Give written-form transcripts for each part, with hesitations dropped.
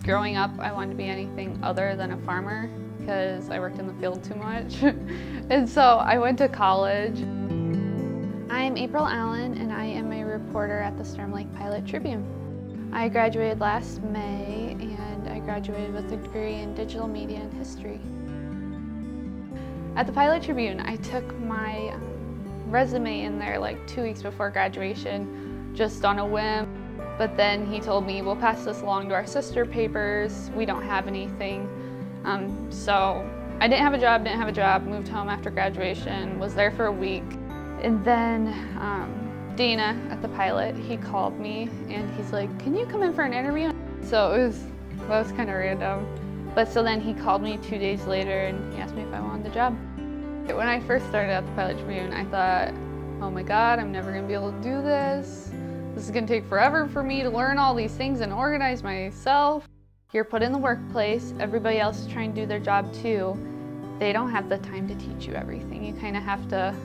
Growing up, I wanted to be anything other than a farmer because I worked in the field too much. And so I went to college. I'm April Allen, and I am a reporter at the Storm Lake Pilot Tribune. I graduated last May, and I graduated with a degree in digital media and history. At the Pilot Tribune, I took my resume in there like 2 weeks before graduation, just on a whim. But then he told me, we'll pass this along to our sister papers. We don't have anything. So I didn't have a job, moved home after graduation, was there for a week. And then Dana at the Pilot, he called me and he's like, can you come in for an interview? So that was kind of random. But so then he called me 2 days later and he asked me if I wanted the job. When I first started at the Pilot Tribune, I thought, oh my God, I'm never gonna be able to do this. This is gonna take forever for me to learn all these things and organize myself. You're put in the workplace, everybody else is trying to do their job too. They don't have the time to teach you everything. You kind of have to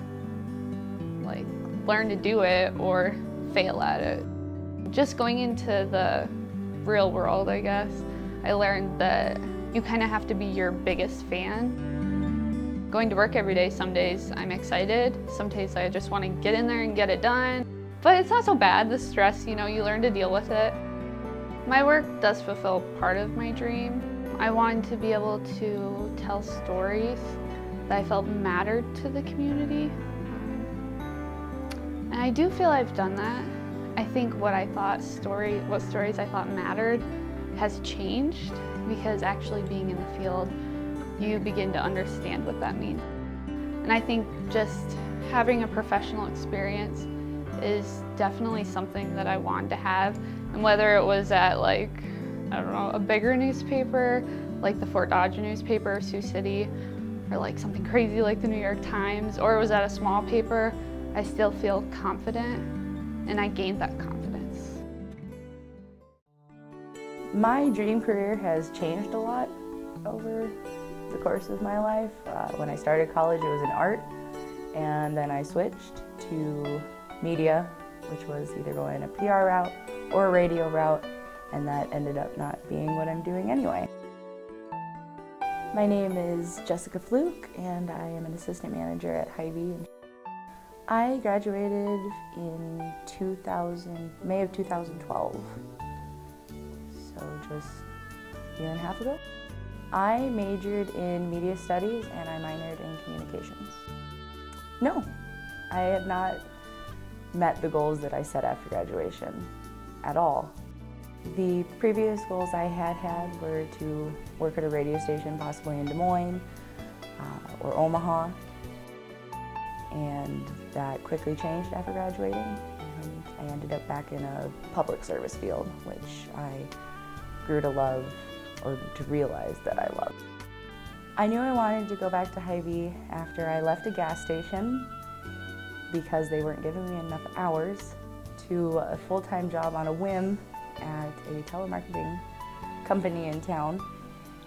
like learn to do it or fail at it. Just going into the real world, I guess, I learned that you kind of have to be your biggest fan. Going to work every day, some days I'm excited, some days I just want to get in there and get it done. But it's not so bad, the stress, you learn to deal with it. My work does fulfill part of my dream. I wanted to be able to tell stories that I felt mattered to the community. And I do feel I've done that. I think what stories I thought mattered has changed because actually being in the field, you begin to understand what that means. And I think just having a professional experience is definitely something that I wanted to have. And whether it was at a bigger newspaper, like the Fort Dodge newspaper, or Sioux City, or like something crazy like the New York Times, or it was at a small paper, I still feel confident, and I gained that confidence. My dream career has changed a lot over the course of my life. When I started college, it was in art, and then I switched to media, which was either going a PR route or a radio route, and that ended up not being what I'm doing anyway. My name is Jessica Fluke, and I am an assistant manager at Hy-Vee. I graduated in May of 2012, so just a year and a half ago. I majored in media studies and I minored in communications. No, I have not met the goals that I set after graduation at all. The previous goals I had were to work at a radio station, possibly in Des Moines or Omaha, and that quickly changed after graduating, and I ended up back in a public service field, which I grew to love, or to realize that I love. I knew I wanted to go back to Hy-Vee after I left a gas station because they weren't giving me enough hours, to a full-time job on a whim at a telemarketing company in town.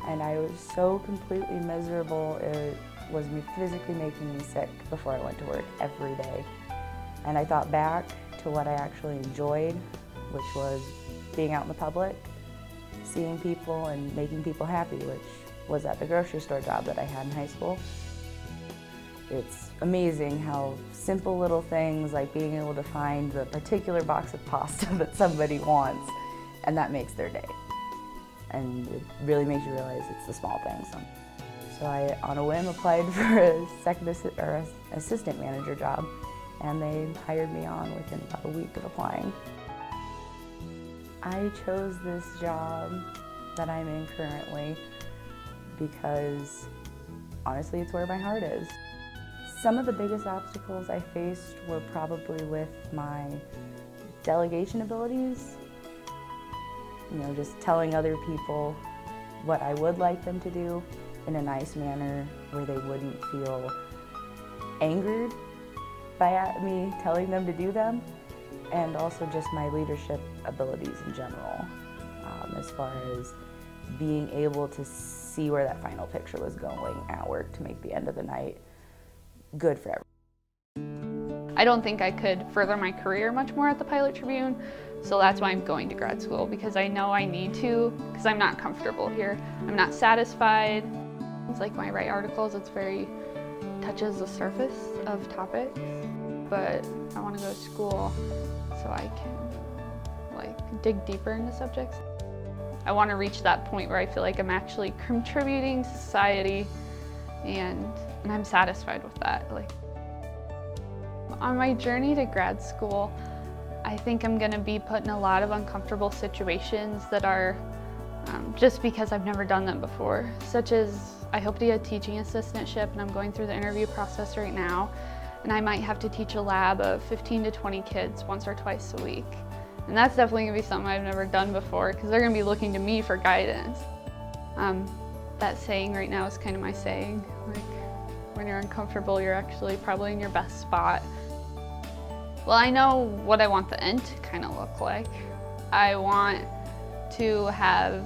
And I was so completely miserable, it was physically making me sick before I went to work every day. And I thought back to what I actually enjoyed, which was being out in the public, seeing people and making people happy, which was at the grocery store job that I had in high school. It's amazing how simple little things like being able to find the particular box of pasta that somebody wants, and that makes their day. And it really makes you realize it's the small things. So I, on a whim, applied for a assistant manager job, and they hired me on within about a week of applying. I chose this job that I'm in currently because honestly it's where my heart is. Some of the biggest obstacles I faced were probably with my delegation abilities. Just telling other people what I would like them to do in a nice manner where they wouldn't feel angered by me telling them to do them, and also just my leadership abilities in general, as far as being able to see where that final picture was going at work to make the end of the night good for everyone. I don't think I could further my career much more at the Pilot Tribune, So that's why I'm going to grad school, because I know I need to, because I'm not comfortable here. I'm not satisfied. It's like when I write articles, it's very, touches the surface of topics, but I want to go to school so I can like dig deeper into subjects. I want to reach that point where I feel like I'm actually contributing to society, and I'm satisfied with that. Like, on my journey to grad school, I think I'm going to be put in a lot of uncomfortable situations that are just because I've never done them before, such as I hope to get a teaching assistantship, and I'm going through the interview process right now, and I might have to teach a lab of 15 to 20 kids once or twice a week. And that's definitely going to be something I've never done before, because they're going to be looking to me for guidance. That saying right now is kind of my saying. Like, when you're uncomfortable, you're actually probably in your best spot. Well, I know what I want the end to kind of look like. I want to have,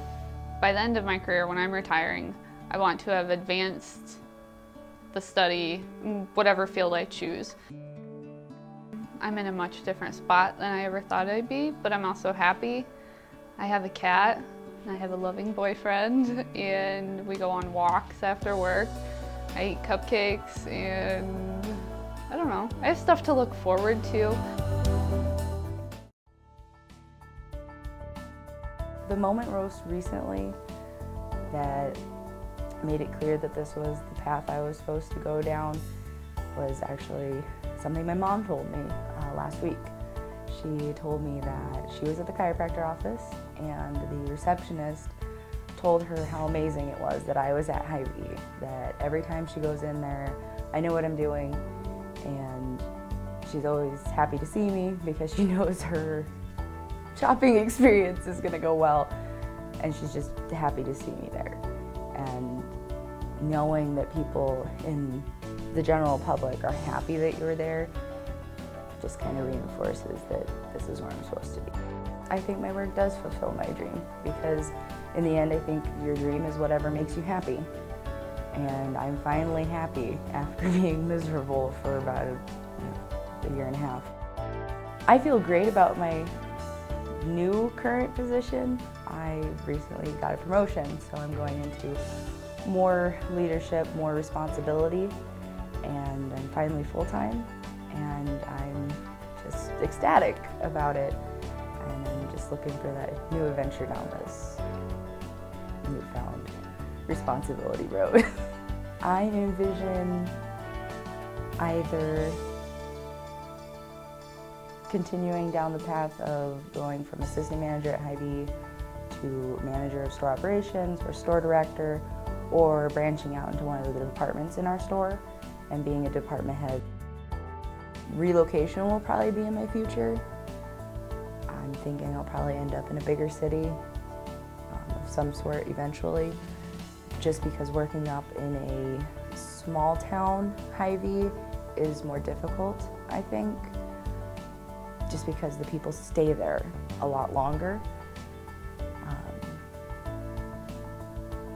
by the end of my career, when I'm retiring, I want to have advanced the study, whatever field I choose. I'm in a much different spot than I ever thought I'd be, but I'm also happy. I have a cat, and I have a loving boyfriend, and we go on walks after work. I eat cupcakes, and I don't know, I have stuff to look forward to. The moment most recently that made it clear that this was the path I was supposed to go down was actually something my mom told me last week. She told me that she was at the chiropractor office and the receptionist told her how amazing it was that I was at Hy-Vee, that every time she goes in there, I know what I'm doing, and she's always happy to see me because she knows her shopping experience is gonna go well, and she's just happy to see me there. And knowing that people in the general public are happy that you're there just kind of reinforces that this is where I'm supposed to be. I think my work does fulfill my dream, because in the end I think your dream is whatever makes you happy. And I'm finally happy after being miserable for about a year and a half. I feel great about my new current position. I recently got a promotion, so I'm going into more leadership, more responsibility, and I'm finally full-time, and I'm just ecstatic about it, and I'm just looking for that new adventure down this newfound responsibility road. I envision either continuing down the path of going from assistant manager at Hy-Vee to manager of store operations or store director, or branching out into one of the departments in our store and being a department head. Relocation will probably be in my future. I'm thinking I'll probably end up in a bigger city of some sort eventually, just because working up in a small town Hy-Vee is more difficult, I think, just because the people stay there a lot longer.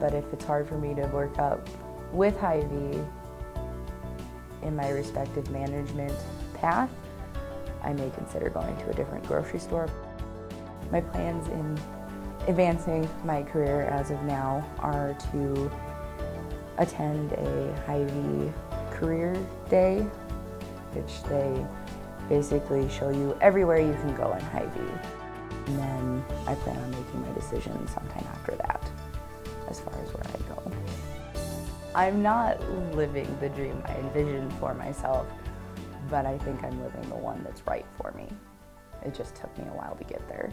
But if it's hard for me to work up with Hy-Vee in my respective management path, I may consider going to a different grocery store. My plans in advancing my career as of now are to attend a Hy-Vee career day, which they basically show you everywhere you can go in Hy-Vee. And then I plan on making my decision sometime after that, as far as where I go. I'm not living the dream I envisioned for myself, but I think I'm living the one that's right for me. It just took me a while to get there.